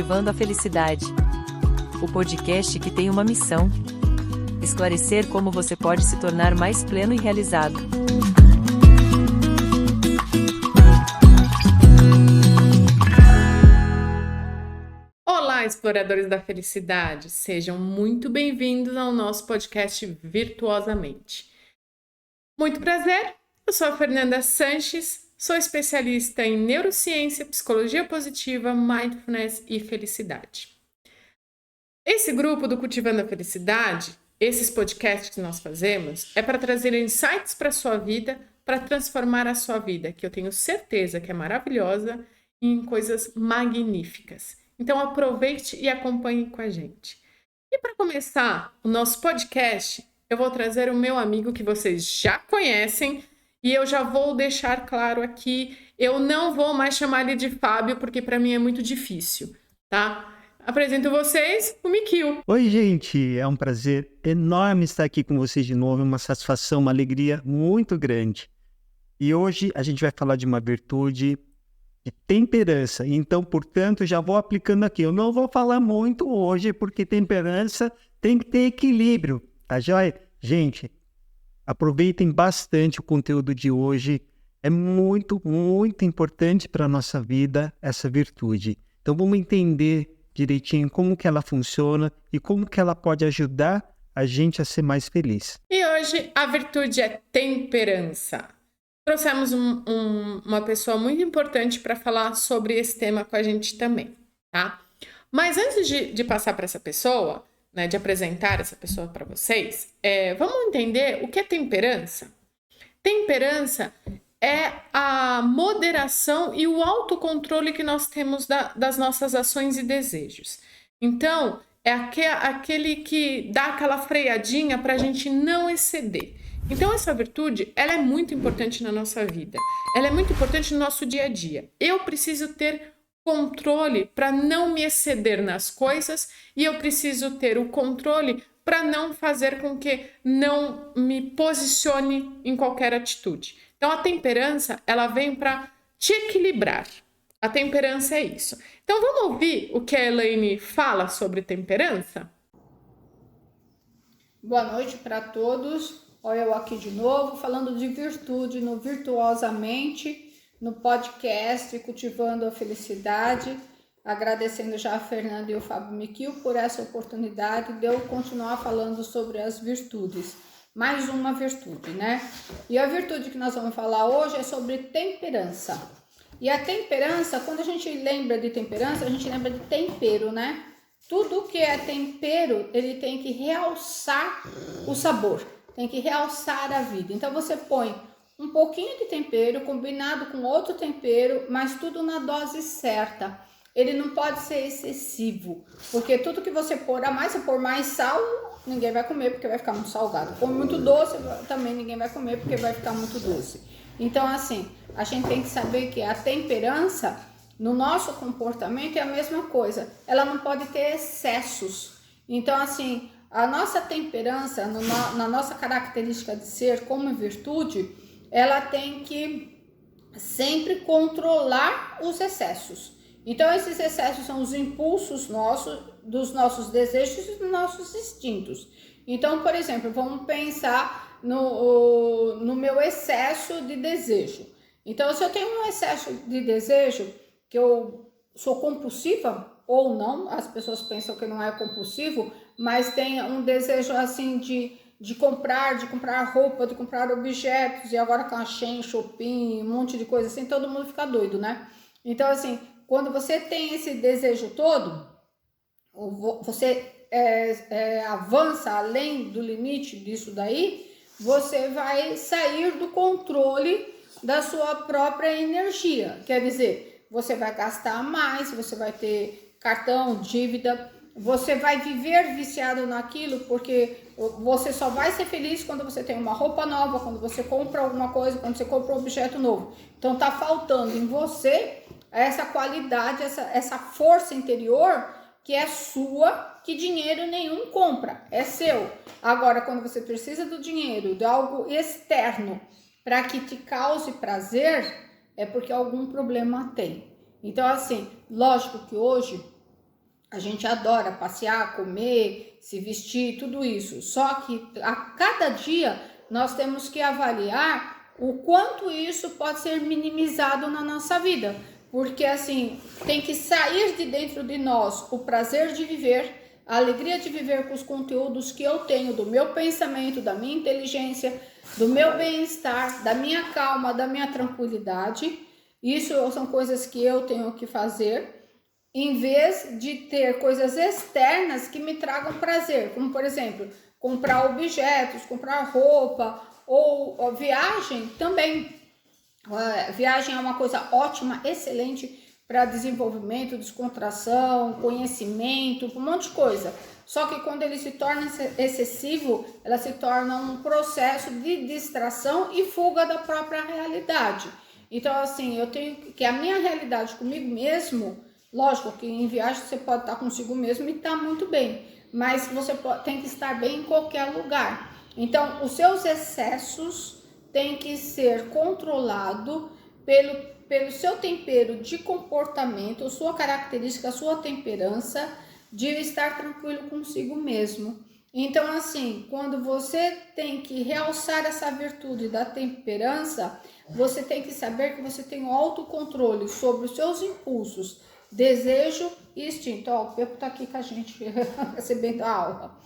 Cultivando a Felicidade. O podcast que tem uma missão: esclarecer como você pode se tornar mais pleno e realizado. Olá, exploradores da felicidade! Sejam muito bem-vindos ao nosso podcast Virtuosamente. Muito prazer, eu sou a Fernanda Sanches, sou especialista em neurociência, psicologia positiva, mindfulness e felicidade. Esse grupo do Cultivando a Felicidade, esses podcasts que nós fazemos, é para trazer insights para a sua vida, para transformar a sua vida, que eu tenho certeza que é maravilhosa, em coisas magníficas. Então aproveite e acompanhe com a gente. E para começar o nosso podcast, eu vou trazer o meu amigo que vocês já conhecem e eu já vou deixar claro aqui, eu não vou mais chamar ele de Fábio porque para mim é muito difícil, tá? Apresento vocês o Mikio. Oi, gente, é um prazer enorme estar aqui com vocês de novo, é uma satisfação, uma alegria muito grande. E hoje a gente vai falar de uma virtude de temperança, então, portanto, já vou aplicando aqui. Eu não vou falar muito hoje, porque temperança tem que ter equilíbrio, tá joia? Gente, aproveitem bastante o conteúdo de hoje, é muito, muito importante para a nossa vida essa virtude. Então, vamos entender direitinho como que ela funciona e como que ela pode ajudar a gente a ser mais feliz. E hoje a virtude é temperança. Trouxemos uma pessoa muito importante para falar sobre esse tema com a gente também, tá? Mas antes de passar para essa pessoa, né, de apresentar essa pessoa para vocês, vamos entender o que é temperança? Temperança é a moderação e o autocontrole que nós temos das nossas ações e desejos. Então, é aquele que dá aquela freadinha para a gente não exceder. Então, essa virtude, ela é muito importante na nossa vida. Ela é muito importante no nosso dia a dia. Eu preciso ter controle para não me exceder nas coisas e eu preciso ter o controle para não fazer com que não me posicione em qualquer atitude. Então, a temperança, ela vem para te equilibrar. A temperança é isso. Então, vamos ouvir o que a Elaine fala sobre temperança? Boa noite para todos. Olha eu aqui de novo, falando de virtude no Virtuosamente, no podcast Cultivando a Felicidade. Agradecendo já a Fernanda e o Fábio Mikio por essa oportunidade de eu continuar falando sobre as virtudes. Mais uma virtude, né? E a virtude que nós vamos falar hoje é sobre temperança. E a temperança, quando a gente lembra de temperança, a gente lembra de tempero, né? Tudo que é tempero, ele tem que realçar o sabor, tem que realçar a vida. Então você põe um pouquinho de tempero combinado com outro tempero, mas tudo na dose certa. Ele não pode ser excessivo, porque tudo que você pôr a mais, se pôr mais sal, ninguém vai comer porque vai ficar muito salgado. Pôr muito doce, também ninguém vai comer porque vai ficar muito doce. Então, assim, a gente tem que saber que a temperança no nosso comportamento é a mesma coisa. Ela não pode ter excessos. Então, assim, a nossa temperança, na nossa característica de ser como virtude, ela tem que sempre controlar os excessos. Então, esses excessos são os impulsos nossos, dos nossos desejos e dos nossos instintos. Então, por exemplo, vamos pensar no meu excesso de desejo. Então, se eu tenho um excesso de desejo, que eu sou compulsiva ou não, as pessoas pensam que não é compulsivo, mas tem um desejo assim de comprar roupa, de comprar objetos, e agora com a Shein, Shopping, um monte de coisa assim, todo mundo fica doido, né? Então, assim, quando você tem esse desejo todo, você avança além do limite disso daí, você vai sair do controle da sua própria energia. Quer dizer, você vai gastar mais, você vai ter cartão, dívida, você vai viver viciado naquilo, porque você só vai ser feliz quando você tem uma roupa nova, quando você compra alguma coisa, quando você compra um objeto novo. Então tá faltando em você essa qualidade, essa força interior que é sua, que dinheiro nenhum compra, é seu. Agora, quando você precisa do dinheiro, de algo externo para que te cause prazer, é porque algum problema tem. Então, assim, lógico que hoje A gente adora passear, comer, se vestir, tudo isso. Só que a cada dia nós temos que avaliar o quanto isso pode ser minimizado na nossa vida. Porque assim, tem que sair de dentro de nós o prazer de viver, a alegria de viver com os conteúdos que eu tenho, do meu pensamento, da minha inteligência, do meu bem-estar, da minha calma, da minha tranquilidade. Isso são coisas que eu tenho que fazer, em vez de ter coisas externas que me tragam prazer, como por exemplo, comprar objetos, comprar roupa ou viagem também. Viagem é uma coisa ótima, excelente para desenvolvimento, descontração, conhecimento, um monte de coisa. Só que quando ele se torna excessivo, ela se torna um processo de distração e fuga da própria realidade. Então assim, eu tenho que a minha realidade comigo mesmo. Lógico que em viagem você pode estar consigo mesmo e estar muito bem, mas você tem que estar bem em qualquer lugar. Então, os seus excessos têm que ser controlados pelo seu tempero de comportamento, sua característica, sua temperança, de estar tranquilo consigo mesmo. Então, assim, quando você tem que realçar essa virtude da temperança, você tem que saber que você tem o autocontrole sobre os seus impulsos, desejo e instinto. Ó, o Pepo tá aqui com a gente recebendo a aula.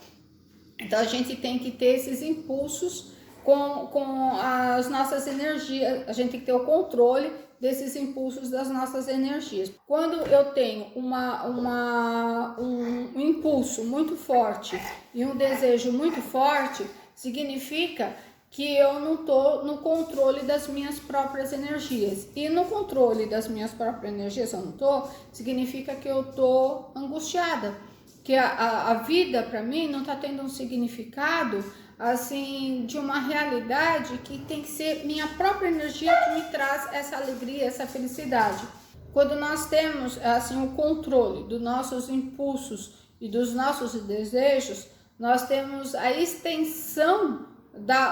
Então a gente tem que ter esses impulsos com as nossas energias. A gente tem que ter o controle desses impulsos das nossas energias. Quando eu tenho um impulso muito forte e um desejo muito forte, significa que eu não estou no controle das minhas próprias energias. E no controle das minhas próprias energias, eu não estou, significa que eu estou angustiada. Que a vida, para mim, não está tendo um significado, assim, de uma realidade que tem que ser minha própria energia que me traz essa alegria, essa felicidade. Quando nós temos, assim, o controle dos nossos impulsos e dos nossos desejos, nós temos a extensão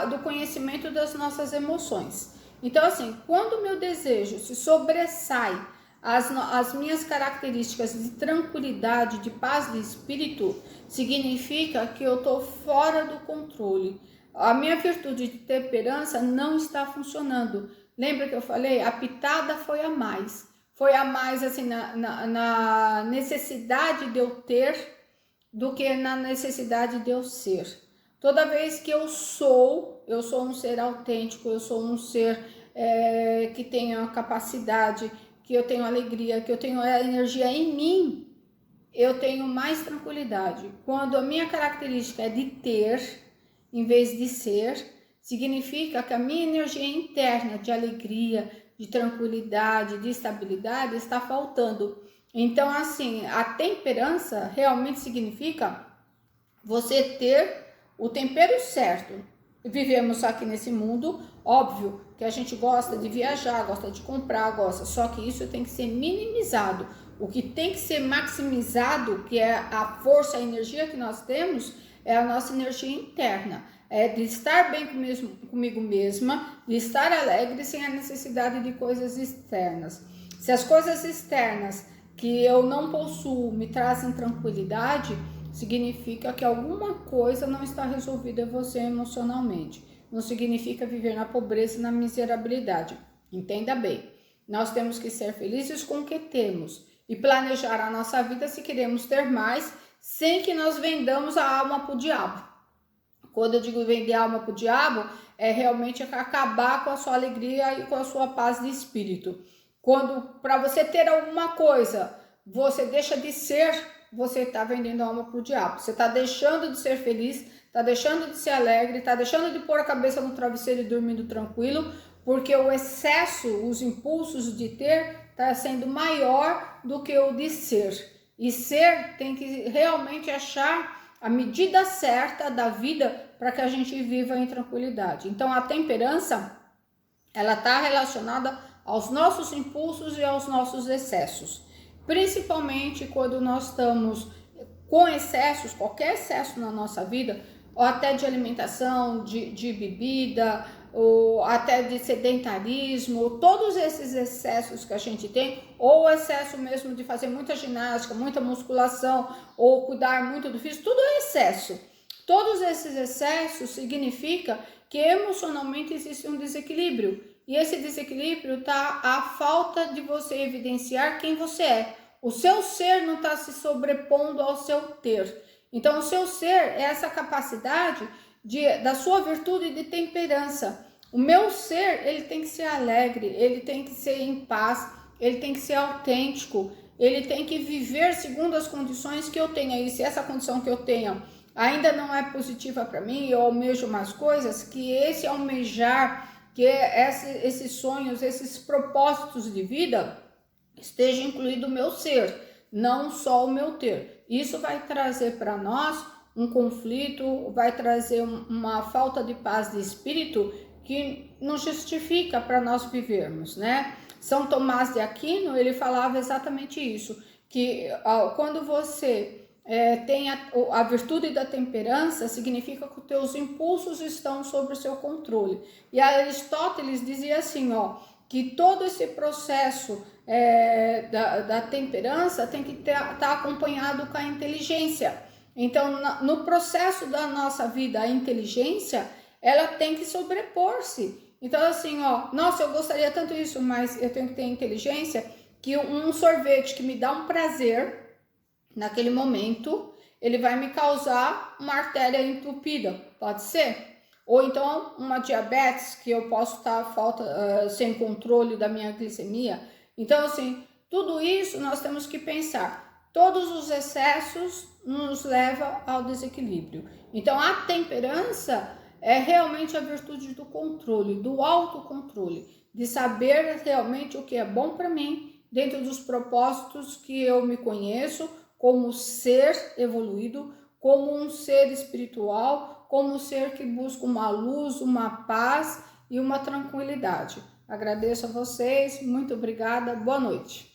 do conhecimento das nossas emoções. Então assim, quando o meu desejo se sobressai as minhas características de tranquilidade, de paz de espírito, significa que eu estou fora do controle. A minha virtude de temperança não está funcionando. Lembra que eu falei? A pitada foi a mais. Foi a mais assim na necessidade de eu ter do que na necessidade de eu ser. Toda vez que eu sou um ser autêntico, eu sou um ser que tem a capacidade, que eu tenho alegria, que eu tenho a energia em mim, eu tenho mais tranquilidade. Quando a minha característica é de ter, em vez de ser, significa que a minha energia interna de alegria, de tranquilidade, de estabilidade está faltando. Então, assim, a temperança realmente significa você ter o tempero certo. Vivemos aqui nesse mundo, óbvio que a gente gosta de viajar, gosta de comprar, gosta, só que isso tem que ser minimizado. O que tem que ser maximizado, que é a força, a energia que nós temos, é a nossa energia interna. É de estar bem comigo mesma, de estar alegre sem a necessidade de coisas externas. Se as coisas externas que eu não possuo me trazem tranquilidade, significa que alguma coisa não está resolvida em você emocionalmente. Não significa viver na pobreza e na miserabilidade. Entenda bem. Nós temos que ser felizes com o que temos e planejar a nossa vida se queremos ter mais, sem que nós vendamos a alma para o diabo. Quando eu digo vender a alma para o diabo, é realmente acabar com a sua alegria e com a sua paz de espírito. Quando, para você ter alguma coisa, você deixa de ser, você está vendendo a alma para o diabo. Você está deixando de ser feliz, está deixando de ser alegre, está deixando de pôr a cabeça no travesseiro e dormindo tranquilo, porque o excesso, os impulsos de ter, está sendo maior do que o de ser. E ser tem que realmente achar a medida certa da vida para que a gente viva em tranquilidade. Então a temperança, ela está relacionada aos nossos impulsos e aos nossos excessos. Principalmente quando nós estamos com excessos, qualquer excesso na nossa vida, ou até de alimentação, de bebida, ou até de sedentarismo, todos esses excessos que a gente tem, ou o excesso mesmo de fazer muita ginástica, muita musculação, ou cuidar muito do físico, tudo é excesso. Todos esses excessos significa que emocionalmente existe um desequilíbrio. E esse desequilíbrio está a falta de você evidenciar quem você é. O seu ser não está se sobrepondo ao seu ter. Então, o seu ser é essa capacidade da sua virtude de temperança. O meu ser, ele tem que ser alegre, ele tem que ser em paz, ele tem que ser autêntico, ele tem que viver segundo as condições que eu tenho. E se essa condição que eu tenho ainda não é positiva para mim, eu almejo mais coisas, que esse almejar, que esses sonhos, esses propósitos de vida esteja incluído o meu ser, não só o meu ter. Isso vai trazer para nós um conflito, vai trazer uma falta de paz de espírito que não justifica para nós vivermos, né? São Tomás de Aquino, ele falava exatamente isso, que quando você tem a virtude da temperança, significa que os teus impulsos estão sob o seu controle. E Aristóteles dizia assim, que todo esse processo da temperança tem que estar acompanhado com a inteligência. Então, no processo da nossa vida, a inteligência, ela tem que sobrepor-se. Então, assim, nossa, eu gostaria tanto isso, mas eu tenho que ter inteligência, que um sorvete que me dá um prazer naquele momento, ele vai me causar uma artéria entupida, pode ser? Ou então uma diabetes, que eu posso estar sem controle da minha glicemia. Então, assim, tudo isso nós temos que pensar. Todos os excessos nos levam ao desequilíbrio. Então, a temperança é realmente a virtude do controle, do autocontrole, de saber realmente o que é bom para mim, dentro dos propósitos que eu me conheço, como ser evoluído, como um ser espiritual, como um ser que busca uma luz, uma paz e uma tranquilidade. Agradeço a vocês, muito obrigada, boa noite.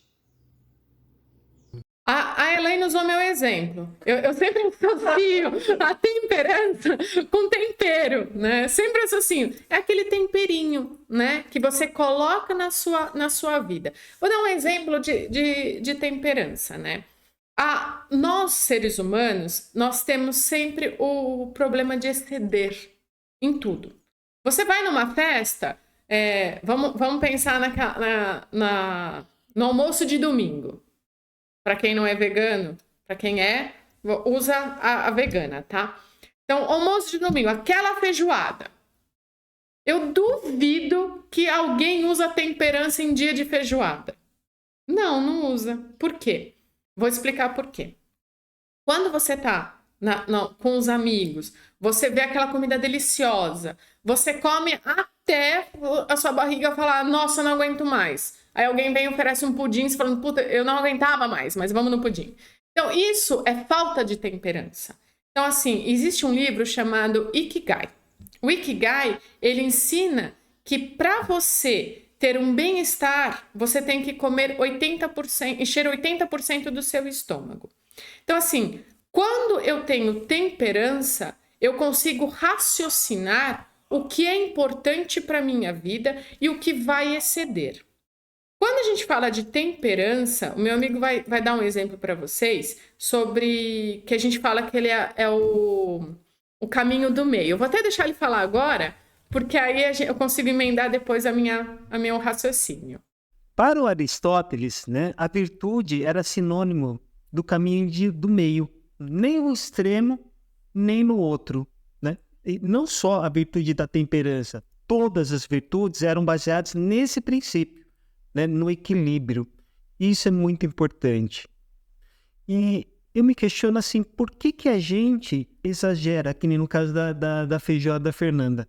A Elaine usou meu exemplo. Eu sempre associo a temperança com tempero, né? Sempre associo. É aquele temperinho, né? Que você coloca na sua vida. Vou dar um exemplo de temperança, né? Nós, seres humanos, nós temos sempre o problema de exceder em tudo. Você vai numa festa, vamos pensar no almoço de domingo. Para quem não é vegano, para quem usa a vegana, tá? Então, almoço de domingo, aquela feijoada. Eu duvido que alguém usa temperança em dia de feijoada. Não usa. Por quê? Vou explicar por quê. Quando você tá com os amigos, você vê aquela comida deliciosa, você come até a sua barriga falar, nossa, não aguento mais. Aí alguém vem e oferece um pudim, falando, puta, eu não aguentava mais, mas vamos no pudim. Então, isso é falta de temperança. Então, assim, existe um livro chamado Ikigai. O Ikigai, ele ensina que para você ter um bem-estar, você tem que comer 80%, encher 80% do seu estômago. Então, assim, quando eu tenho temperança, eu consigo raciocinar o que é importante para a minha vida e o que vai exceder. Quando a gente fala de temperança, o meu amigo vai dar um exemplo para vocês sobre que a gente fala que ele é o caminho do meio. Eu vou até deixar ele falar agora, porque aí eu consigo emendar depois a meu raciocínio. Para o Aristóteles, né, a virtude era sinônimo do caminho do meio, nem no extremo, nem no outro, né? E não só a virtude da temperança, todas as virtudes eram baseadas nesse princípio, né, no equilíbrio. Isso é muito importante. E eu me questiono assim, por que a gente exagera, que nem no caso da feijoada da Fernanda?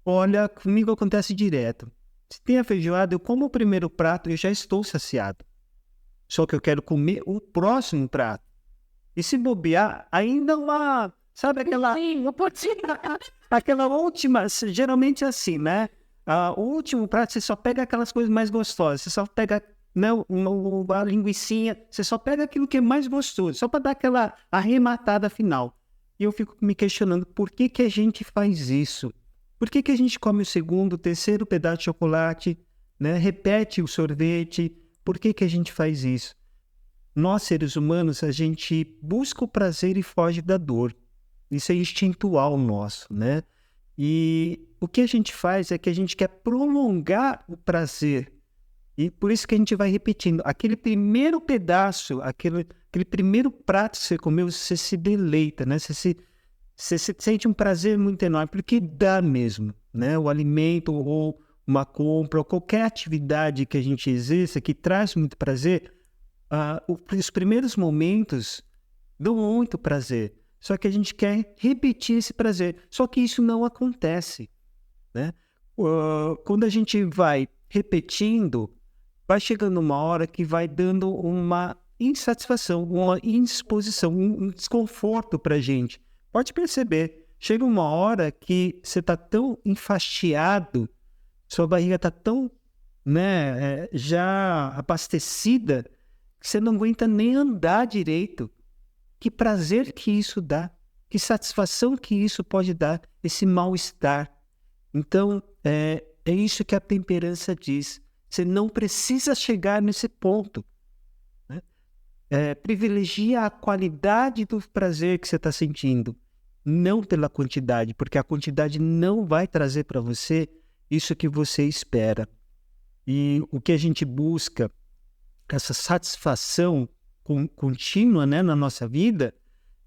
Olha, comigo acontece direto. Se tem a feijoada, eu como o primeiro prato e eu já estou saciado. Só que eu quero comer o próximo prato. E se bobear, ainda sabe aquela... aquela última, geralmente é assim, né? O último prato, você só pega aquelas coisas mais gostosas. Você só pega, né, a linguicinha, você só pega aquilo que é mais gostoso, só para dar aquela arrematada final. E eu fico me questionando, por que a gente faz isso? Por que a gente come o segundo, o terceiro pedaço de chocolate, né? Repete o sorvete? Por que a gente faz isso? Nós, seres humanos, a gente busca o prazer e foge da dor. Isso é instintual nosso, né? E o que a gente faz é que a gente quer prolongar o prazer. E por isso que a gente vai repetindo. Aquele primeiro pedaço, aquele primeiro prato que você comeu, você se deleita, né? Você sente um prazer muito enorme, porque dá mesmo, né? O alimento ou uma compra ou qualquer atividade que a gente exerça que traz muito prazer, os primeiros momentos dão muito prazer. Só que a gente quer repetir esse prazer. Só que isso não acontece, né? Quando a gente vai repetindo, vai chegando uma hora que vai dando uma insatisfação, uma indisposição, um desconforto para a gente. Pode perceber, chega uma hora que você está tão enfastiado, sua barriga está tão, né, já abastecida, que você não aguenta nem andar direito. Que prazer que isso dá, que satisfação que isso pode dar, esse mal-estar. Então, é isso que a temperança diz. Você não precisa chegar nesse ponto, né? Privilegia a qualidade do prazer que você está sentindo, não pela quantidade, porque a quantidade não vai trazer para você isso que você espera. E o que a gente busca, essa satisfação contínua, né, na nossa vida,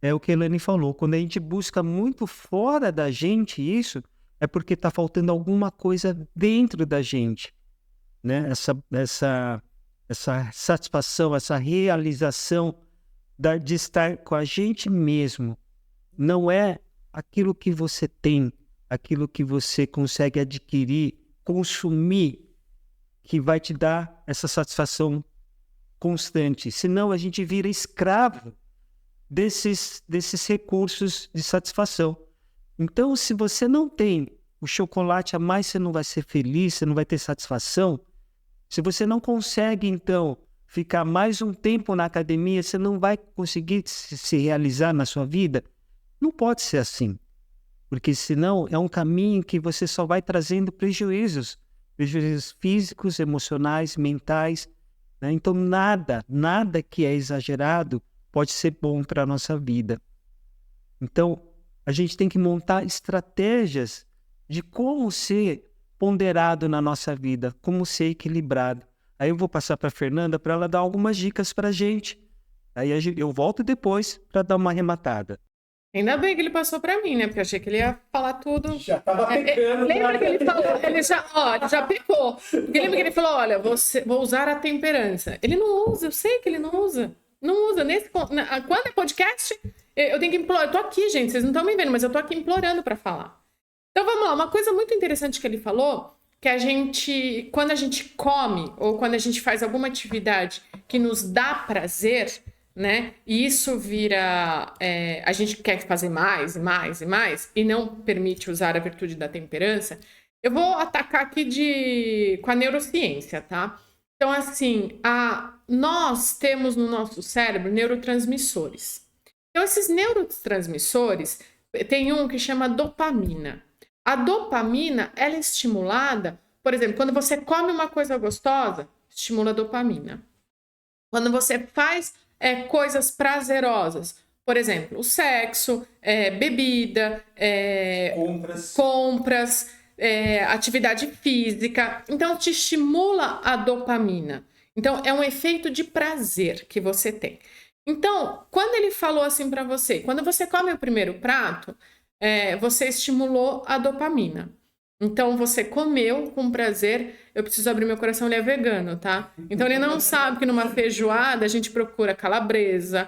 é o que a Elaine falou. Quando a gente busca muito fora da gente isso, é porque está faltando alguma coisa dentro da gente, né? Essa satisfação, essa realização de estar com a gente mesmo. Não é aquilo que você tem, aquilo que você consegue adquirir, consumir, que vai te dar essa satisfação constante. Senão a gente vira escravo desses recursos de satisfação. Então, se você não tem o chocolate a mais, você não vai ser feliz, você não vai ter satisfação. Se você não consegue, então, ficar mais um tempo na academia, você não vai conseguir se realizar na sua vida. Não pode ser assim, porque senão é um caminho que você só vai trazendo prejuízos físicos, emocionais, mentais, né? Então nada que é exagerado pode ser bom para a nossa vida. Então a gente tem que montar estratégias de como ser ponderado na nossa vida, como ser equilibrado. Aí eu vou passar para a Fernanda para ela dar algumas dicas para a gente. Aí eu volto depois para dar uma arrematada. Ainda bem que ele passou para mim, né? Porque eu achei que ele ia falar tudo. Já estava pecando. Lembra que ele falou? Ele já pecou. Porque lembra que ele falou: olha, vou usar a temperança. Ele não usa, eu sei que ele não usa. Não usa. Quando é podcast, eu tenho que implorar. Eu tô aqui, gente, vocês não estão me vendo, mas eu tô aqui implorando para falar. Então vamos lá, uma coisa muito interessante que ele falou, que quando a gente come, ou quando a gente faz alguma atividade que nos dá prazer, né? E isso vira... a gente quer fazer mais e mais e mais, e não permite usar a virtude da temperança. Eu vou atacar aqui com a neurociência, tá? Então, assim, nós temos no nosso cérebro neurotransmissores. Então, esses neurotransmissores, tem um que chama dopamina. A dopamina, ela é estimulada, por exemplo, quando você come uma coisa gostosa, estimula a dopamina. Quando você faz coisas prazerosas, por exemplo, o sexo, bebida, compras, atividade física. Então, te estimula a dopamina. Então, é um efeito de prazer que você tem. Então, quando ele falou assim para você, quando você come o primeiro prato, você estimulou a dopamina. Então, você comeu com prazer. Eu preciso abrir meu coração, ele é vegano, tá? Então, ele não sabe que numa feijoada a gente procura calabresa,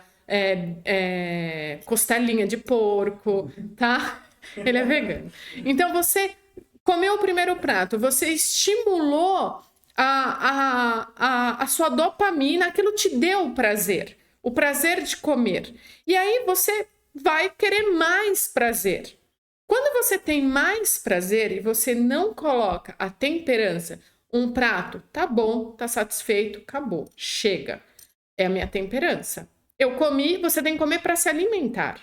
costelinha de porco, tá? Ele é vegano. Então, você comeu o primeiro prato, você estimulou a sua dopamina, aquilo te deu prazer, o prazer de comer. E aí, você vai querer mais prazer. Quando você tem mais prazer e você não coloca a temperança, um prato, tá bom, tá satisfeito, acabou, chega. É a minha temperança. Eu comi, você tem que comer para se alimentar.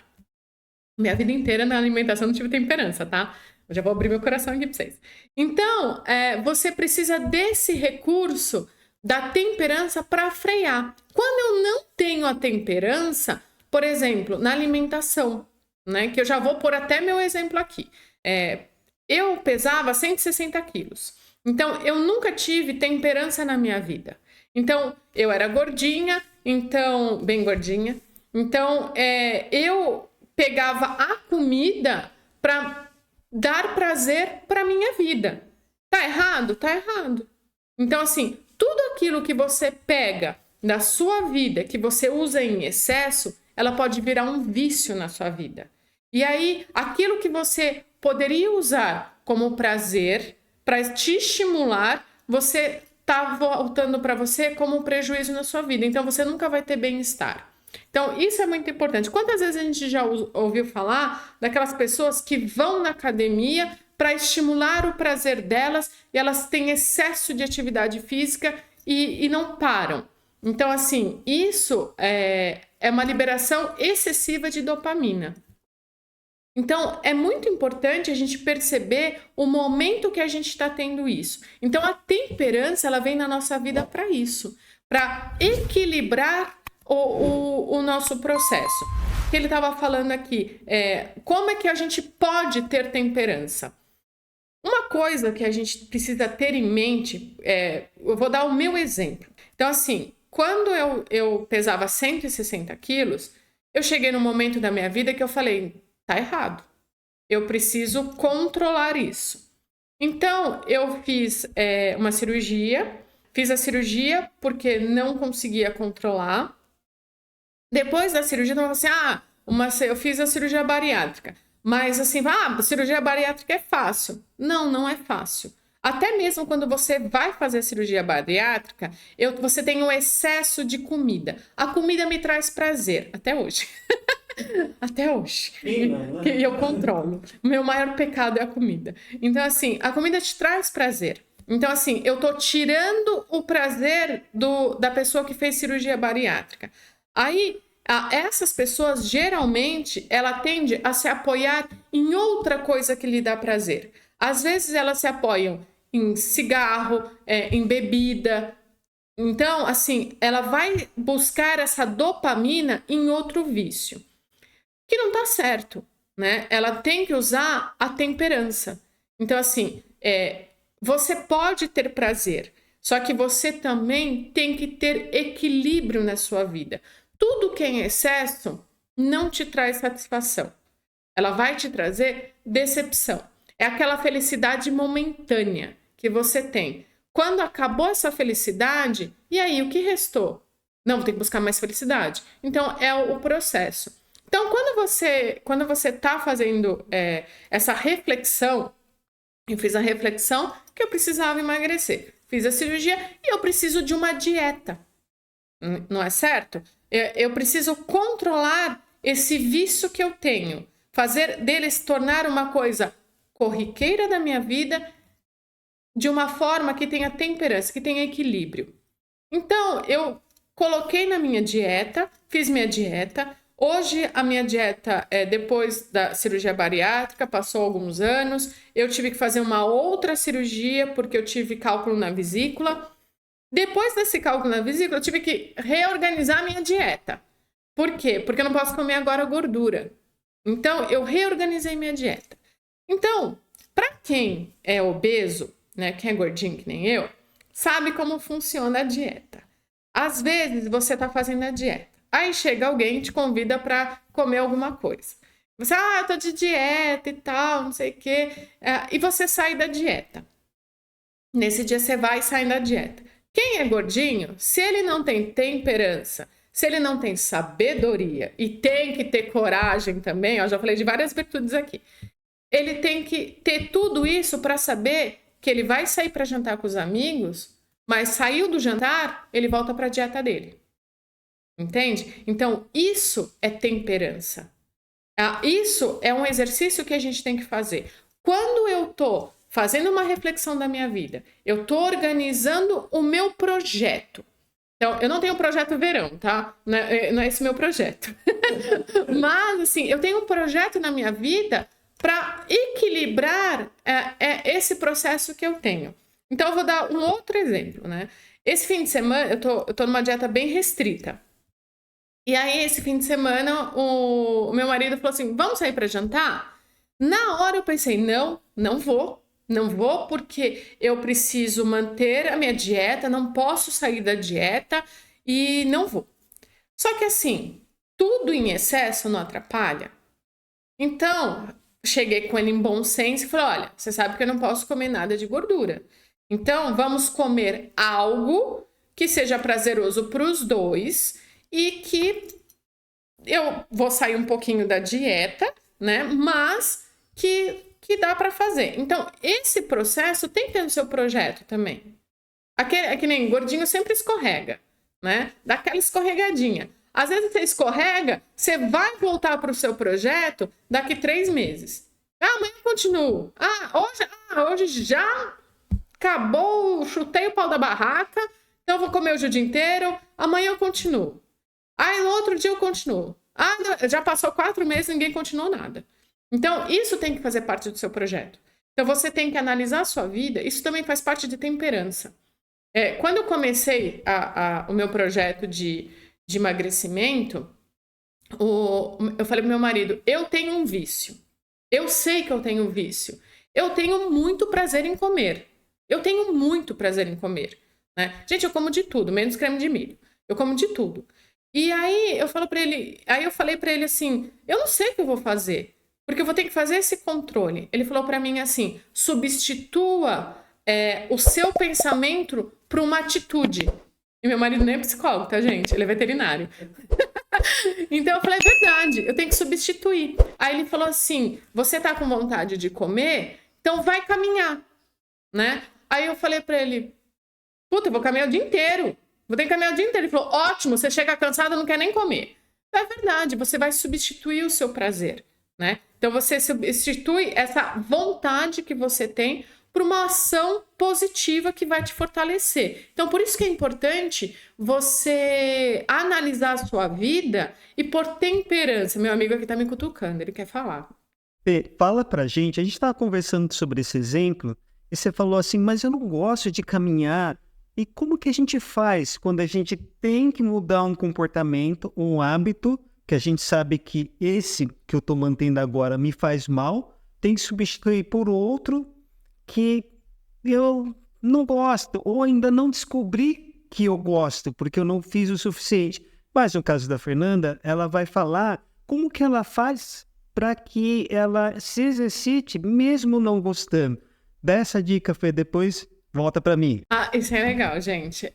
Minha vida inteira na alimentação não tive temperança, tá? Eu já vou abrir meu coração aqui para vocês. Então, você precisa desse recurso da temperança para frear. Quando eu não tenho a temperança, por exemplo, na alimentação, né? Que eu já vou pôr até meu exemplo aqui. Eu pesava 160 quilos. Então, eu nunca tive temperança na minha vida. Então, eu era gordinha, bem gordinha. Então, eu pegava a comida para dar prazer para minha vida. Tá errado? Tá errado. Então, assim, tudo aquilo que você pega da sua vida, que você usa em excesso, ela pode virar um vício na sua vida. E aí, aquilo que você poderia usar como prazer para te estimular, você está voltando para você como um prejuízo na sua vida. Então, você nunca vai ter bem-estar. Então, isso é muito importante. Quantas vezes a gente já ouviu falar daquelas pessoas que vão na academia para estimular o prazer delas e elas têm excesso de atividade física e não param? Então, assim, isso é uma liberação excessiva de dopamina. Então, é muito importante a gente perceber o momento que a gente está tendo isso. Então, a temperança, ela vem na nossa vida para isso, para equilibrar o nosso processo. Que ele estava falando aqui, como é que a gente pode ter temperança? Uma coisa que a gente precisa ter em mente, eu vou dar o meu exemplo. Então, assim, quando eu pesava 160 quilos, eu cheguei num momento da minha vida que eu falei, tá errado. Eu preciso controlar isso. Então, eu fiz uma cirurgia. Fiz a cirurgia porque não conseguia controlar. Depois da cirurgia, eu falei assim, eu fiz a cirurgia bariátrica. Mas assim, a cirurgia bariátrica é fácil. Não, não é fácil. Até mesmo quando você vai fazer a cirurgia bariátrica, você tem um excesso de comida. A comida me traz prazer, até hoje. Até hoje. E eu controlo. O meu maior pecado é a comida. Então, assim, a comida te traz prazer. Então, assim, eu tô tirando o prazer da pessoa que fez cirurgia bariátrica. Aí, essas pessoas, geralmente, ela tende a se apoiar em outra coisa que lhe dá prazer. Às vezes, elas se apoiam em cigarro, em bebida. Então, assim, ela vai buscar essa dopamina em outro vício. Que não tá certo, né? Ela tem que usar a temperança. Então, assim, você pode ter prazer, só que você também tem que ter equilíbrio na sua vida. Tudo que é em excesso não te traz satisfação. Ela vai te trazer decepção. É aquela felicidade momentânea que você tem. Quando acabou essa felicidade, e aí, o que restou? Não, tem que buscar mais felicidade. Então, é o processo. Então, quando você está fazendo essa reflexão, eu fiz a reflexão que eu precisava emagrecer. Fiz a cirurgia e eu preciso de uma dieta. Não é certo? Eu preciso controlar esse vício que eu tenho. Fazer dele se tornar uma coisa corriqueira da minha vida de uma forma que tenha temperança, que tenha equilíbrio. Então, eu coloquei na minha dieta, fiz minha dieta. Hoje, a minha dieta, depois da cirurgia bariátrica, passou alguns anos, eu tive que fazer uma outra cirurgia porque eu tive cálculo na vesícula. Depois desse cálculo na vesícula, eu tive que reorganizar a minha dieta. Por quê? Porque eu não posso comer agora gordura. Então, eu reorganizei minha dieta. Então, para quem é obeso, né, quem é gordinho que nem eu, sabe como funciona a dieta. Às vezes, você está fazendo a dieta. Aí chega alguém e te convida para comer alguma coisa. Você, eu tô de dieta e tal, não sei o quê. E você sai da dieta. Nesse dia você vai e sai da dieta. Quem é gordinho, se ele não tem temperança, se ele não tem sabedoria e tem que ter coragem também, já falei de várias virtudes aqui. Ele tem que ter tudo isso para saber que ele vai sair para jantar com os amigos, mas saiu do jantar, ele volta para a dieta dele. Entende? Então, isso é temperança. Isso é um exercício que a gente tem que fazer. Quando eu estou fazendo uma reflexão da minha vida, eu estou organizando o meu projeto. Então, eu não tenho projeto verão, tá? Não é esse meu projeto. Mas, assim, eu tenho um projeto na minha vida para equilibrar esse processo que eu tenho. Então, eu vou dar um outro exemplo, né? Esse fim de semana, eu tô numa dieta bem restrita. E aí, esse fim de semana, o meu marido falou assim, vamos sair para jantar? Na hora eu pensei, não vou. Não vou porque eu preciso manter a minha dieta, não posso sair da dieta e não vou. Só que assim, tudo em excesso não atrapalha. Então, cheguei com ele em bom senso e falei, olha, você sabe que eu não posso comer nada de gordura. Então, vamos comer algo que seja prazeroso para os dois e que eu vou sair um pouquinho da dieta, né? Mas que dá para fazer. Então, esse processo tem que ter no seu projeto também. É que nem gordinho sempre escorrega, né? Dá aquela escorregadinha. Às vezes você escorrega, você vai voltar para o seu projeto daqui 3 meses. Amanhã eu continuo. Hoje já acabou, chutei o pau da barraca, então eu vou comer hoje o dia inteiro, amanhã eu continuo. No outro dia eu continuo. Já passou 4 meses e ninguém continuou nada. Então, isso tem que fazer parte do seu projeto. Então, você tem que analisar a sua vida. Isso também faz parte de temperança. Quando eu comecei o meu projeto de emagrecimento, eu falei pro meu marido, eu tenho um vício. Eu sei que eu tenho um vício. Eu tenho muito prazer em comer. Né? Gente, eu como de tudo, menos creme de milho. Eu como de tudo. E aí, eu falei pra ele assim, eu não sei o que eu vou fazer. Porque eu vou ter que fazer esse controle. Ele falou para mim assim, substitua o seu pensamento por uma atitude. E meu marido nem é psicólogo, tá, gente? Ele é veterinário. Então eu falei, é verdade, eu tenho que substituir. Aí ele falou assim, você tá com vontade de comer? Então vai caminhar, né? Aí eu falei para ele, puta, eu vou caminhar o dia inteiro. Vou ter que caminhar o dia inteiro. Ele falou, ótimo, você chega cansado, não quer nem comer. É verdade, você vai substituir o seu prazer. Né? Então você substitui essa vontade que você tem por uma ação positiva que vai te fortalecer. Então por isso que é importante você analisar a sua vida e por temperança. Meu amigo aqui tá me cutucando, ele quer falar. Fala pra gente, a gente estava conversando sobre esse exemplo e você falou assim, mas eu não gosto de caminhar. E como que a gente faz quando a gente tem que mudar um comportamento, um hábito, que a gente sabe que esse que eu estou mantendo agora me faz mal, tem que substituir por outro que eu não gosto, ou ainda não descobri que eu gosto, porque eu não fiz o suficiente. Mas no caso da Fernanda, ela vai falar como que ela faz para que ela se exercite mesmo não gostando. Dá essa dica, Fê, depois volta para mim. Isso é legal, gente.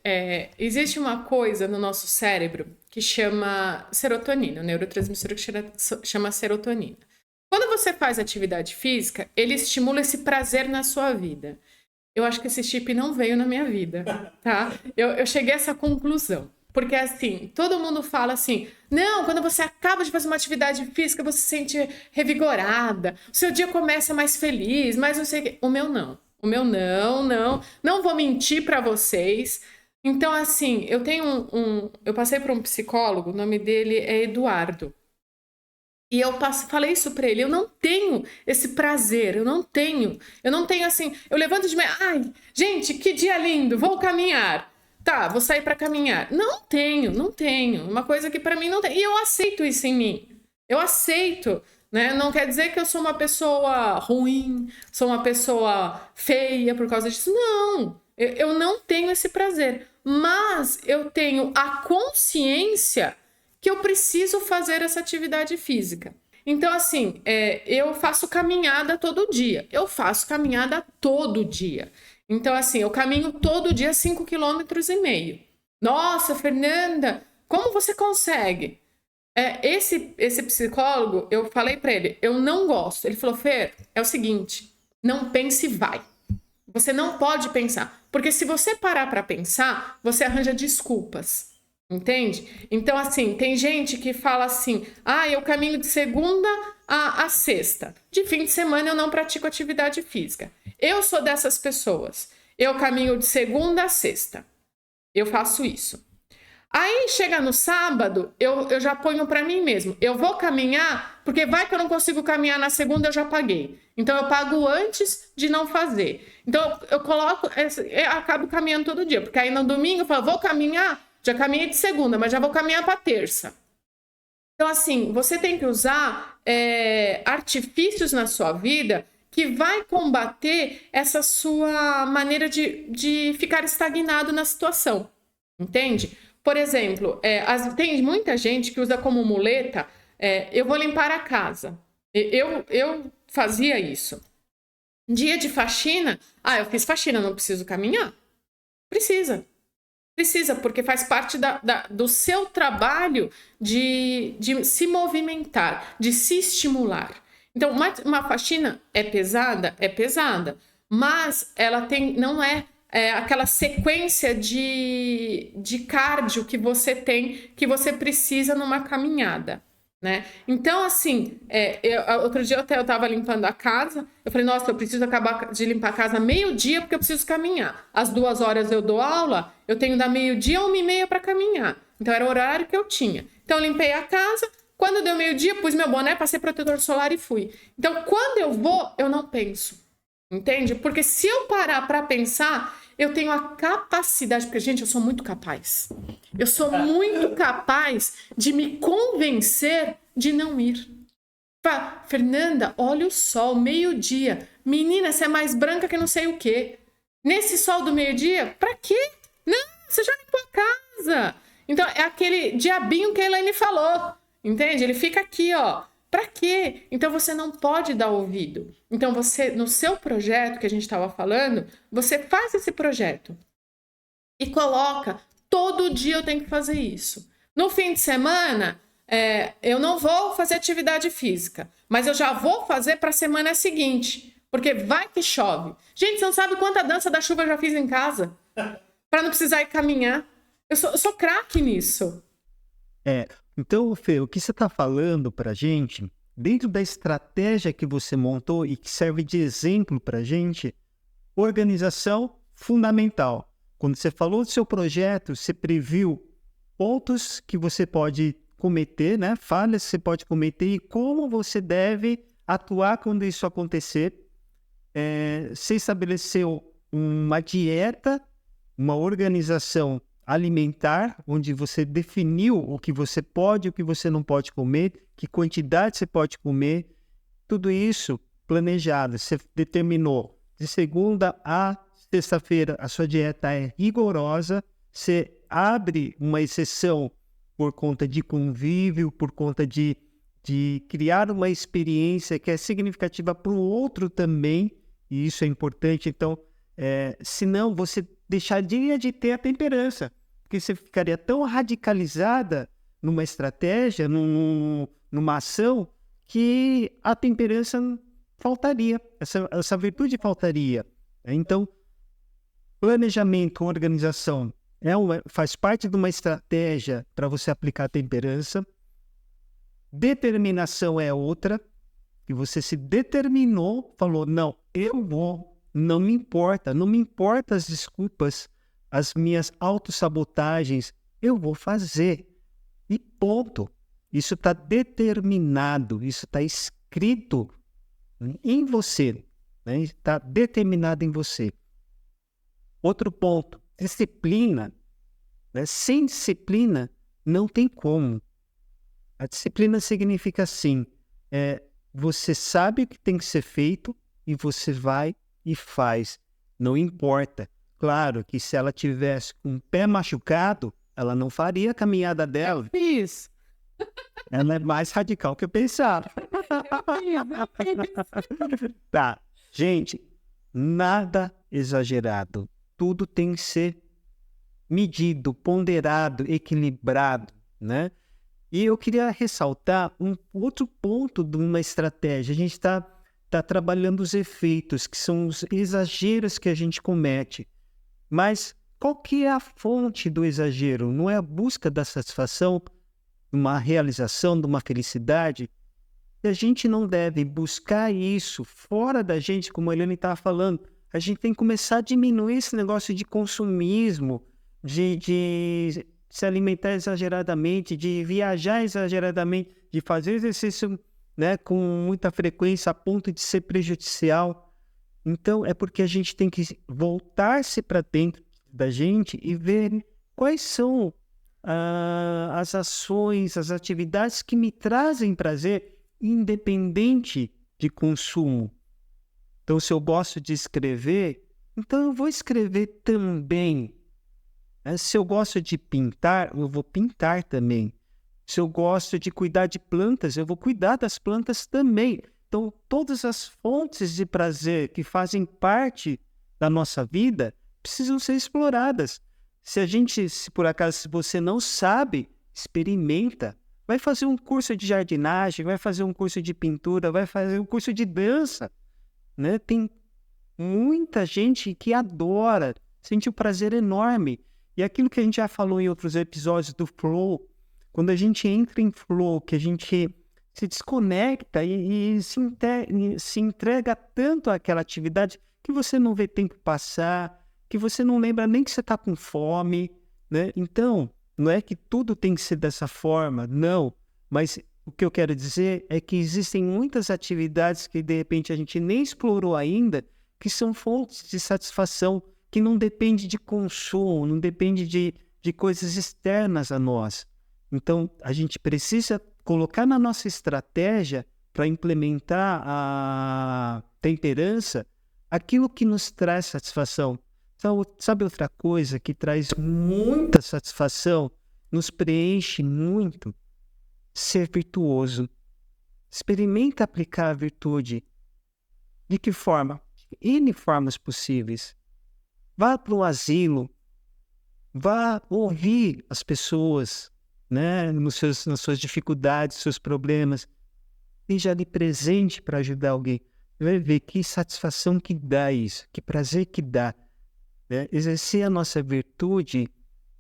Existe uma coisa no nosso cérebro que chama serotonina, o neurotransmissor que chama serotonina. Quando você faz atividade física, ele estimula esse prazer na sua vida. Eu acho que esse chip não veio na minha vida, tá? Eu cheguei a essa conclusão. Porque, assim, todo mundo fala assim, não, quando você acaba de fazer uma atividade física, você se sente revigorada, o seu dia começa mais feliz, mais não sei o quê. O meu não. Não vou mentir para vocês. Então, assim, eu passei por um psicólogo, o nome dele é Eduardo. E eu falei isso para ele, eu não tenho esse prazer, eu não tenho assim, eu levanto de manhã, ai, gente, que dia lindo, vou caminhar. Tá, vou sair para caminhar. Não tenho. Uma coisa que para mim não tem. E eu aceito isso em mim. Eu aceito. Né? Não quer dizer que eu sou uma pessoa ruim, sou uma pessoa feia por causa disso. Não, eu não tenho esse prazer. Mas eu tenho a consciência que eu preciso fazer essa atividade física. Então, assim, eu faço caminhada todo dia. Então, assim, eu caminho todo dia 5,5 km. Nossa, Fernanda, como você consegue? Esse psicólogo, eu falei pra ele, eu não gosto. Ele falou, Fer, é o seguinte, não pense e vai. Você não pode pensar, porque se você parar pra pensar, você arranja desculpas, entende? Então, assim, tem gente que fala assim, eu caminho de segunda a sexta. De fim de semana eu não pratico atividade física. Eu sou dessas pessoas. Eu caminho de segunda a sexta. Eu faço isso. Aí chega no sábado, eu já ponho para mim mesmo. Eu vou caminhar, porque vai que eu não consigo caminhar na segunda, eu já paguei. Então eu pago antes de não fazer. Então eu coloco, eu acabo caminhando todo dia, porque aí no domingo eu falo, vou caminhar, já caminhei de segunda, mas já vou caminhar para terça. Então assim, você tem que usar artifícios na sua vida que vai combater essa sua maneira de ficar estagnado na situação, entende? Por exemplo, tem muita gente que usa como muleta, eu vou limpar a casa. Eu fazia isso. Dia de faxina, eu fiz faxina, não preciso caminhar? Precisa. Precisa, porque faz parte do seu trabalho de se movimentar, de se estimular. Então, uma faxina é pesada, mas ela não é aquela sequência de cardio que você tem, que você precisa numa caminhada, né? Então, assim, outro dia eu estava limpando a casa, eu falei, nossa, eu preciso acabar de limpar a casa meio-dia porque eu preciso caminhar. Às 2 horas eu dou aula, eu tenho da meio-dia a 1h30 para caminhar. Então, era o horário que eu tinha. Então, eu limpei a casa, quando deu meio-dia, pus meu boné, passei protetor solar e fui. Então, quando eu vou, eu não penso, entende? Porque se eu parar para pensar, eu tenho a capacidade, porque, gente, eu sou muito capaz. Eu sou muito capaz de me convencer de não ir. Fala, Fernanda, olha o sol, meio-dia. Menina, você é mais branca que não sei o quê. Nesse sol do meio-dia, pra quê? Não, você já limpou a casa. Então, é aquele diabinho que a Elaine falou, entende? Ele fica aqui, ó. Pra quê? Então você não pode dar ouvido. Então você, no seu projeto que a gente estava falando, você faz esse projeto e coloca, todo dia eu tenho que fazer isso. No fim de semana, eu não vou fazer atividade física, mas eu já vou fazer para a semana seguinte, porque vai que chove. Gente, você não sabe quanta dança da chuva eu já fiz em casa, para não precisar ir caminhar. Eu sou craque nisso. Então, Fê, o que você está falando para a gente, dentro da estratégia que você montou e que serve de exemplo para a gente, organização fundamental. Quando você falou do seu projeto, você previu pontos que você pode cometer, né? Falhas que você pode cometer e como você deve atuar quando isso acontecer. Você estabeleceu uma dieta, uma organização alimentar, onde você definiu o que você pode e o que você não pode comer, que quantidade você pode comer, tudo isso planejado. Você determinou de segunda a sexta-feira a sua dieta é rigorosa, você abre uma exceção por conta de convívio, por conta de criar uma experiência que é significativa para o outro também, e isso é importante. Então, senão você deixaria de ter a temperança, porque você ficaria tão radicalizada numa estratégia, numa ação, que a temperança faltaria, essa virtude faltaria. Então, planejamento, organização, faz parte de uma estratégia para você aplicar a temperança. Determinação é outra, que você se determinou, falou, não, eu vou. Não me importa as desculpas, as minhas autossabotagens, eu vou fazer. E ponto. Isso está determinado, isso está escrito em você, né? Está determinado em você. Outro ponto, disciplina. Né? Sem disciplina, não tem como. A disciplina significa assim, você sabe o que tem que ser feito e você vai e faz, não importa. Claro que se ela tivesse um pé machucado, ela não faria a caminhada dela. Isso. Ela é mais radical que eu pensava. Tá, gente, nada exagerado. Tudo tem que ser medido, ponderado, equilibrado, né? E eu queria ressaltar um outro ponto de uma estratégia. A gente está trabalhando os efeitos, que são os exageros que a gente comete. Mas qual que é a fonte do exagero? Não é a busca da satisfação, de uma realização, de uma felicidade? E a gente não deve buscar isso fora da gente, como a Eliane estava falando. A gente tem que começar a diminuir esse negócio de consumismo, de se alimentar exageradamente, de viajar exageradamente, de fazer exercício, né, com muita frequência a ponto de ser prejudicial. Então, é porque a gente tem que voltar-se para dentro da gente e ver quais são as ações, as atividades que me trazem prazer, independente de consumo. Então, se eu gosto de escrever, então eu vou escrever também. Se eu gosto de pintar, eu vou pintar também. Se eu gosto de cuidar de plantas, eu vou cuidar das plantas também. Então, todas as fontes de prazer que fazem parte da nossa vida precisam ser exploradas. Se por acaso se você não sabe, experimenta. Vai fazer um curso de jardinagem, vai fazer um curso de pintura, vai fazer um curso de dança, né? Tem muita gente que adora, sente um prazer enorme. E aquilo que a gente já falou em outros episódios do flow, quando a gente entra em flow, que a gente se desconecta e se entrega tanto àquela atividade que você não vê tempo passar, que você não lembra nem que você está com fome, né? Então, não é que tudo tem que ser dessa forma, não. Mas o que eu quero dizer é que existem muitas atividades que, de repente, a gente nem explorou ainda, que são fontes de satisfação, que não depende de consumo, não depende de coisas externas a nós. Então, a gente precisa colocar na nossa estratégia para implementar a temperança aquilo que nos traz satisfação. Então, sabe outra coisa que traz muita satisfação, nos preenche muito? Ser virtuoso. Experimenta aplicar a virtude. De que forma? N formas possíveis. Vá para um asilo, vá ouvir as pessoas, né, nas suas dificuldades, seus problemas. Esteja ali presente para ajudar alguém. Você vai ver que satisfação que dá isso, que prazer que dá. Né? Exercer a nossa virtude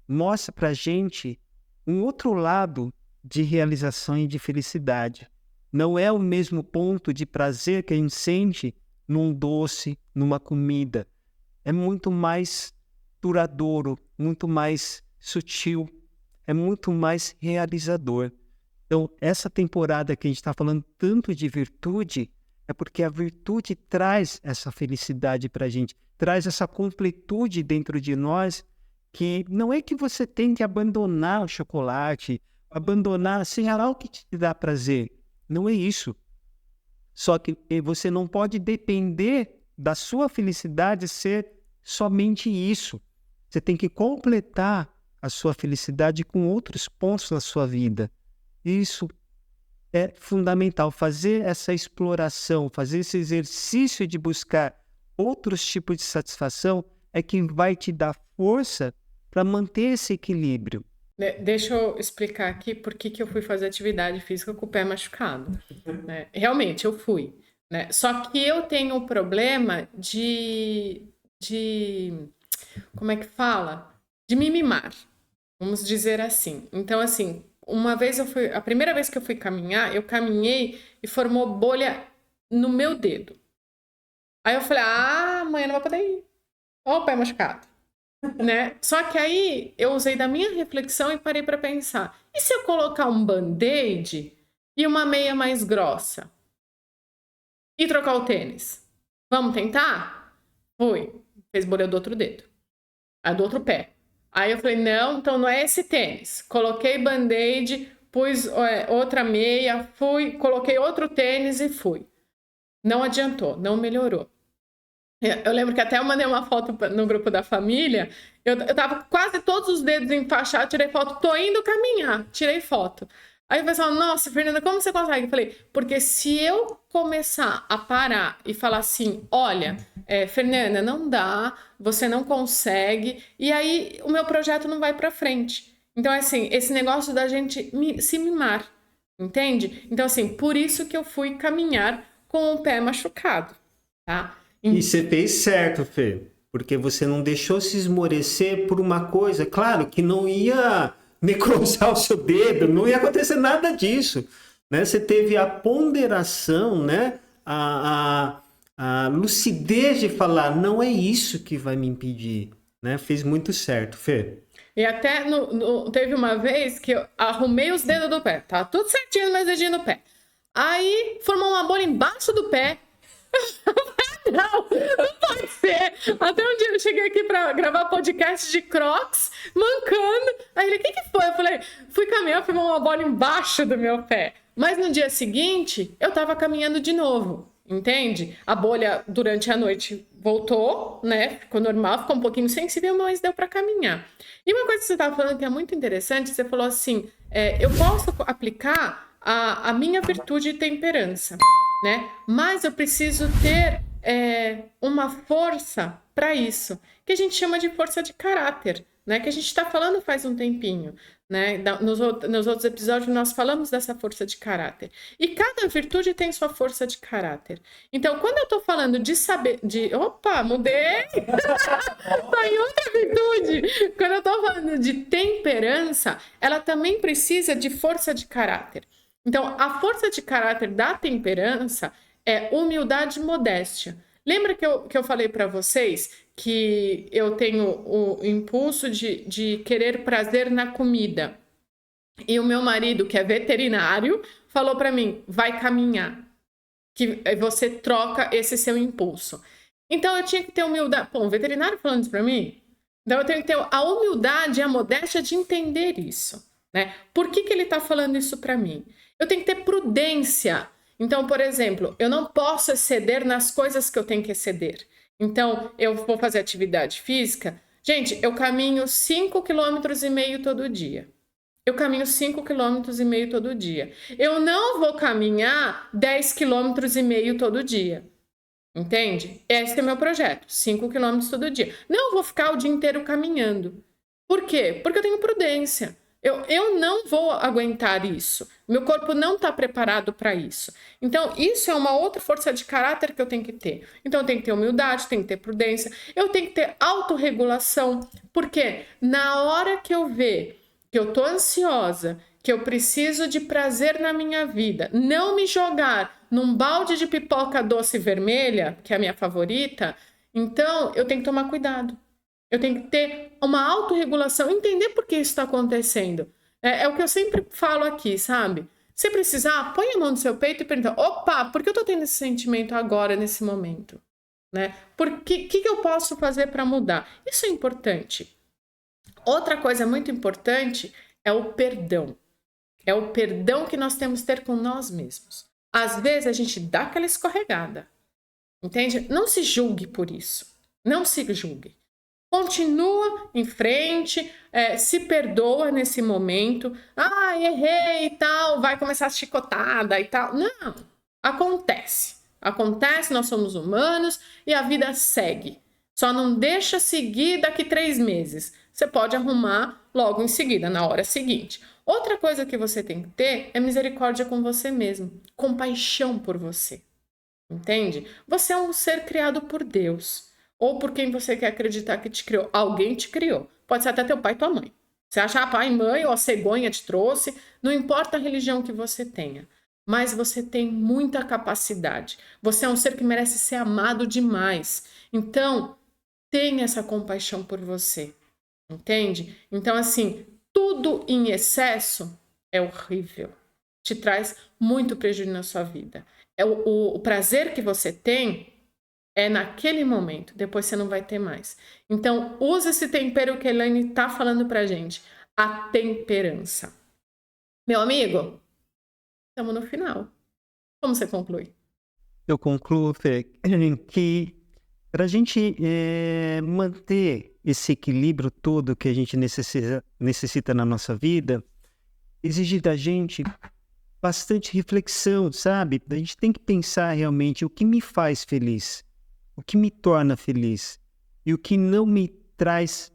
mostra para a gente um outro lado de realização e de felicidade. Não é o mesmo ponto de prazer que a gente sente num doce, numa comida. É muito mais duradouro, muito mais sutil, é muito mais realizador. Então, essa temporada que a gente está falando tanto de virtude, é porque a virtude traz essa felicidade para a gente, traz essa completude dentro de nós, que não é que você tem que abandonar o chocolate, abandonar, sei lá o que te dá prazer. Não é isso. Só que você não pode depender da sua felicidade ser somente isso. Você tem que completar a sua felicidade com outros pontos na sua vida. Isso é fundamental. Fazer essa exploração, fazer esse exercício de buscar outros tipos de satisfação é que vai te dar força para manter esse equilíbrio. Deixa eu explicar aqui por que eu fui fazer atividade física com o pé machucado. Né? Realmente, eu fui. Né? Só que eu tenho um problema de... Como é que fala? De me mimar. Vamos dizer assim. Então, assim, a primeira vez que eu fui caminhar, eu caminhei e formou bolha no meu dedo. Aí eu falei, amanhã não vai poder ir. Ó o pé machucado. Né? Só que aí eu usei da minha reflexão e parei para pensar. E se eu colocar um band-aid e uma meia mais grossa? E trocar o tênis? Vamos tentar? Fui. Fez bolha do outro dedo. A do outro pé. Aí eu falei, não, então não é esse tênis. Coloquei band-aid, pus outra meia, coloquei outro tênis e fui. Não adiantou, não melhorou. Eu lembro que até eu mandei uma foto no grupo da família, eu tava com quase todos os dedos enfaixados, tirei foto, tô indo caminhar, tirei foto. Aí o pessoal, nossa, Fernanda, como você consegue? Eu falei, porque se eu começar a parar e falar assim, olha, Fernanda, não dá, você não consegue, e aí o meu projeto não vai pra frente. Então, assim, esse negócio da gente se mimar, entende? Então, assim, por isso que eu fui caminhar com o pé machucado, tá? E você fez certo, Fê, porque você não deixou se esmorecer por uma coisa, claro, que não ia necrosar o seu dedo, não ia acontecer nada disso, né? Você teve a ponderação, né? A lucidez de falar, não é isso que vai me impedir, né? Fez muito certo, Fê. E até teve uma vez que eu arrumei os dedos do pé. Tá tudo certinho nos meus dedinhos no pé. Aí formou uma bolha embaixo do pé. Não pode ser. Até um dia eu cheguei aqui pra gravar podcast de Crocs, mancando. Aí ele, o que foi? Eu falei, fui caminhar, formou uma bola embaixo do meu pé. Mas no dia seguinte, eu tava caminhando de novo. Entende? A bolha durante a noite voltou, né? Ficou normal, ficou um pouquinho sensível, mas deu para caminhar. E uma coisa que você estava falando que é muito interessante, você falou assim, eu posso aplicar a minha virtude de temperança, né? Mas eu preciso ter uma força para isso, que a gente chama de força de caráter, né? Que a gente está falando faz um tempinho. Né? Nos outros episódios nós falamos dessa força de caráter. E cada virtude tem sua força de caráter. Então, quando eu estou falando de saber... Opa, mudei! Tá em outra virtude! Quando eu estou falando de temperança, ela também precisa de força de caráter. Então, a força de caráter da temperança é humildade e modéstia. Lembra que eu falei para vocês que eu tenho o impulso de querer prazer na comida? E o meu marido, que é veterinário, falou para mim, vai caminhar, que você troca esse seu impulso. Então eu tinha que ter humildade. Pô, um veterinário falando isso para mim? Então eu tenho que ter a humildade e a modéstia de entender isso, né? Por que ele está falando isso para mim? Eu tenho que ter prudência. Então, por exemplo, eu não posso exceder nas coisas que eu tenho que exceder. Então, eu vou fazer atividade física. Gente, eu caminho 5,5 km todo dia. Eu caminho 5,5 km todo dia. Eu não vou caminhar 10,5 km todo dia. Entende? Esse é meu projeto, 5 km todo dia. Não vou ficar o dia inteiro caminhando. Por quê? Porque eu tenho prudência. Eu não vou aguentar isso. Meu corpo não está preparado para isso. Então, isso é uma outra força de caráter que eu tenho que ter. Então, eu tenho que ter humildade, tenho que ter prudência, eu tenho que ter autorregulação. Porque na hora que eu ver que eu estou ansiosa, que eu preciso de prazer na minha vida, não me jogar num balde de pipoca doce vermelha, que é a minha favorita, então eu tenho que tomar cuidado. Eu tenho que ter uma autorregulação, entender por que isso está acontecendo. É o que eu sempre falo aqui, sabe? Se precisar, põe a mão no seu peito e pergunta, opa, por que eu estou tendo esse sentimento agora, nesse momento? Né? O que eu posso fazer para mudar? Isso é importante. Outra coisa muito importante é o perdão. É o perdão que nós temos que ter com nós mesmos. Às vezes a gente dá aquela escorregada, entende? Não se julgue por isso. Não se julgue. Continua em frente, se perdoa nesse momento. Ah, errei e tal, vai começar a chicotada e tal. Não, acontece. Acontece, nós somos humanos e a vida segue. Só não deixa seguir daqui 3 meses. Você pode arrumar logo em seguida, na hora seguinte. Outra coisa que você tem que ter é misericórdia com você mesmo. Compaixão por você. Entende? Você é um ser criado por Deus. Ou por quem você quer acreditar que te criou. Alguém te criou. Pode ser até teu pai e tua mãe. Você acha pai e mãe ou a cegonha te trouxe. Não importa a religião que você tenha. Mas você tem muita capacidade. Você é um ser que merece ser amado demais. Então, tenha essa compaixão por você. Entende? Então, assim, tudo em excesso é horrível. Te traz muito prejuízo na sua vida. O prazer que você tem é naquele momento, depois você não vai ter mais. Então, use esse tempero que a Elaine está falando pra gente, a temperança. Meu amigo, estamos no final. Como você conclui? Eu concluo, Fê, que para a gente manter esse equilíbrio todo que a gente necessita na nossa vida, exige da gente bastante reflexão, sabe? A gente tem que pensar realmente o que me faz feliz. O que me torna feliz e o que não me traz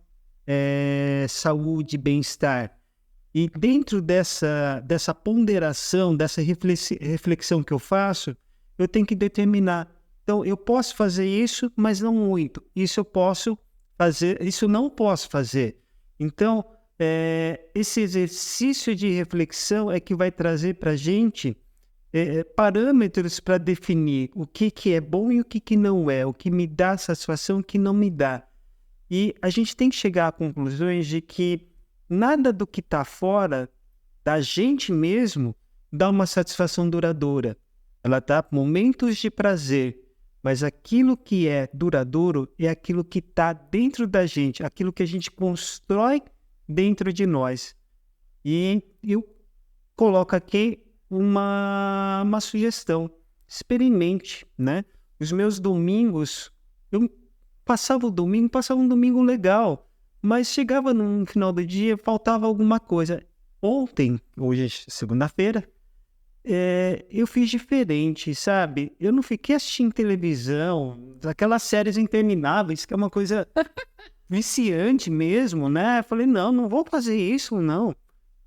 saúde, bem-estar. E dentro dessa ponderação, dessa reflexão que eu faço, eu tenho que determinar. Então, eu posso fazer isso, mas não muito. Isso eu posso fazer, isso não posso fazer. Então, esse exercício de reflexão é que vai trazer para a gente parâmetros para definir o que é bom e o que não é, o que me dá satisfação e o que não me dá. E a gente tem que chegar a conclusões de que nada do que está fora da gente mesmo dá uma satisfação duradoura. Ela dá momentos de prazer, mas aquilo que é duradouro é aquilo que está dentro da gente, aquilo que a gente constrói dentro de nós. E eu coloco aqui uma sugestão. Experimente, né? Os meus domingos, eu passava um domingo legal, mas chegava no final do dia, faltava alguma coisa. Ontem, hoje é segunda-feira, eu fiz diferente, sabe? Eu não fiquei assistindo televisão, aquelas séries intermináveis, que é uma coisa viciante mesmo, né? Falei, não vou fazer isso, não,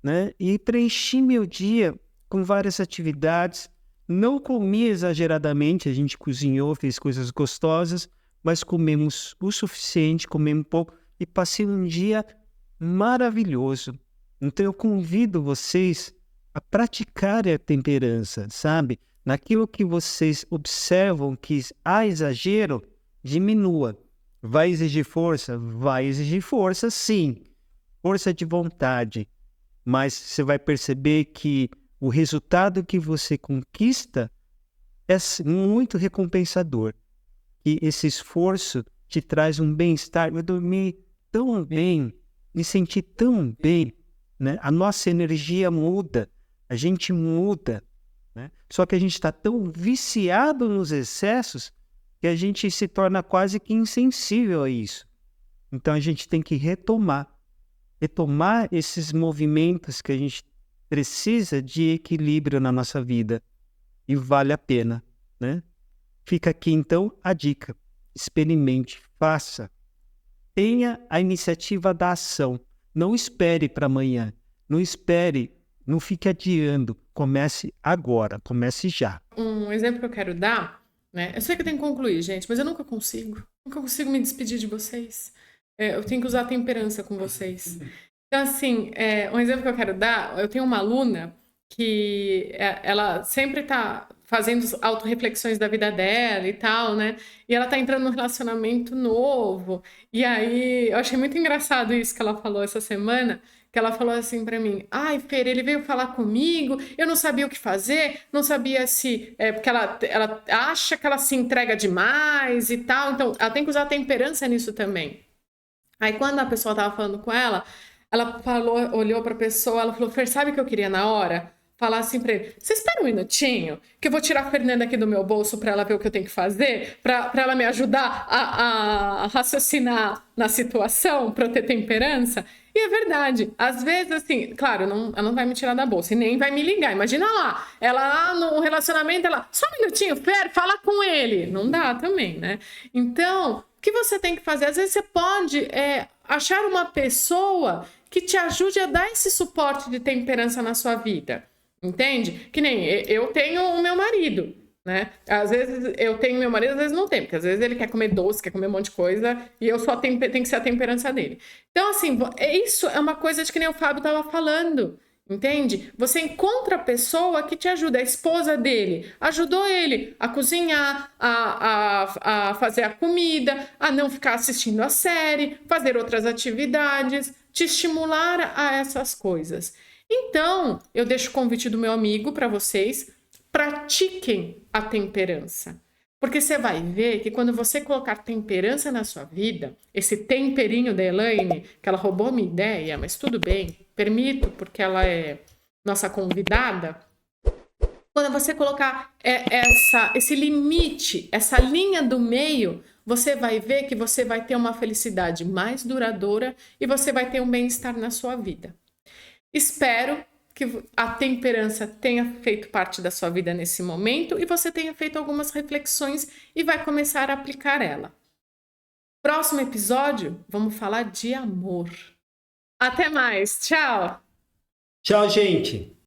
né? E preenchi meu dia com várias atividades. Não comi exageradamente, a gente cozinhou, fez coisas gostosas, mas comemos o suficiente, comemos pouco e passei um dia maravilhoso. Então eu convido vocês a praticarem a temperança, sabe? Naquilo que vocês observam que há exagero, diminua. Vai exigir força? Vai exigir força, sim. Força de vontade. Mas você vai perceber que o resultado que você conquista é muito recompensador. E esse esforço te traz um bem-estar. Eu dormi tão bem, me senti tão bem, né? A nossa energia muda, a gente muda, né? Só que a gente está tão viciado nos excessos que a gente se torna quase que insensível a isso. Então a gente tem que retomar esses movimentos que a gente precisa de equilíbrio na nossa vida. E vale a pena, né? Fica aqui então a dica. Experimente, faça. Tenha a iniciativa da ação. Não espere para amanhã. Não espere, não fique adiando. Comece agora, comece já. Um exemplo que eu quero dar, né? Eu sei que eu tenho que concluir, gente, mas eu nunca consigo. Nunca consigo me despedir de vocês. Eu tenho que usar temperança com vocês. Então, assim, um exemplo que eu quero dar, eu tenho uma aluna que ela sempre tá fazendo autorreflexões da vida dela e tal, né? E ela tá entrando num relacionamento novo. E aí, eu achei muito engraçado isso que ela falou essa semana, que ela falou assim pra mim: ai, Fer, ele veio falar comigo, eu não sabia o que fazer, não sabia se... porque ela acha que ela se entrega demais e tal, então ela tem que usar temperança nisso também. Aí quando a pessoa tava falando com ela falou, olhou pra pessoa, ela falou: Fer, sabe o que eu queria na hora? Falar assim pra ele: você espera um minutinho, que eu vou tirar a Fernanda aqui do meu bolso pra ela ver o que eu tenho que fazer, pra ela me ajudar a raciocinar na situação, pra eu ter temperança. E é verdade, às vezes, assim, claro, ela não vai me tirar da bolsa e nem vai me ligar. Imagina lá, ela lá no relacionamento, só um minutinho, Fer, fala com ele. Não dá também, né? Então, o que você tem que fazer? Às vezes você pode achar uma pessoa que te ajude a dar esse suporte de temperança na sua vida. Entende? Que nem eu tenho o meu marido, né? Às vezes eu tenho meu marido, às vezes não tenho, porque às vezes ele quer comer doce, quer comer um monte de coisa, e eu só tenho que ser a temperança dele. Então, assim, isso é uma coisa de que nem o Fábio estava falando, entende? Você encontra a pessoa que te ajuda, a esposa dele ajudou ele a cozinhar, a fazer a comida, a não ficar assistindo a série, fazer outras atividades, te estimular a essas coisas. Então, eu deixo o convite do meu amigo para vocês, pratiquem a temperança. Porque você vai ver que quando você colocar temperança na sua vida, esse temperinho da Elaine, que ela roubou minha ideia, mas tudo bem, permito, porque ela é nossa convidada. Quando você colocar esse limite, essa linha do meio, você vai ver que você vai ter uma felicidade mais duradoura e você vai ter um bem-estar na sua vida. Espero que a temperança tenha feito parte da sua vida nesse momento e você tenha feito algumas reflexões e vai começar a aplicar ela. Próximo episódio, vamos falar de amor. Até mais, tchau! Tchau, gente!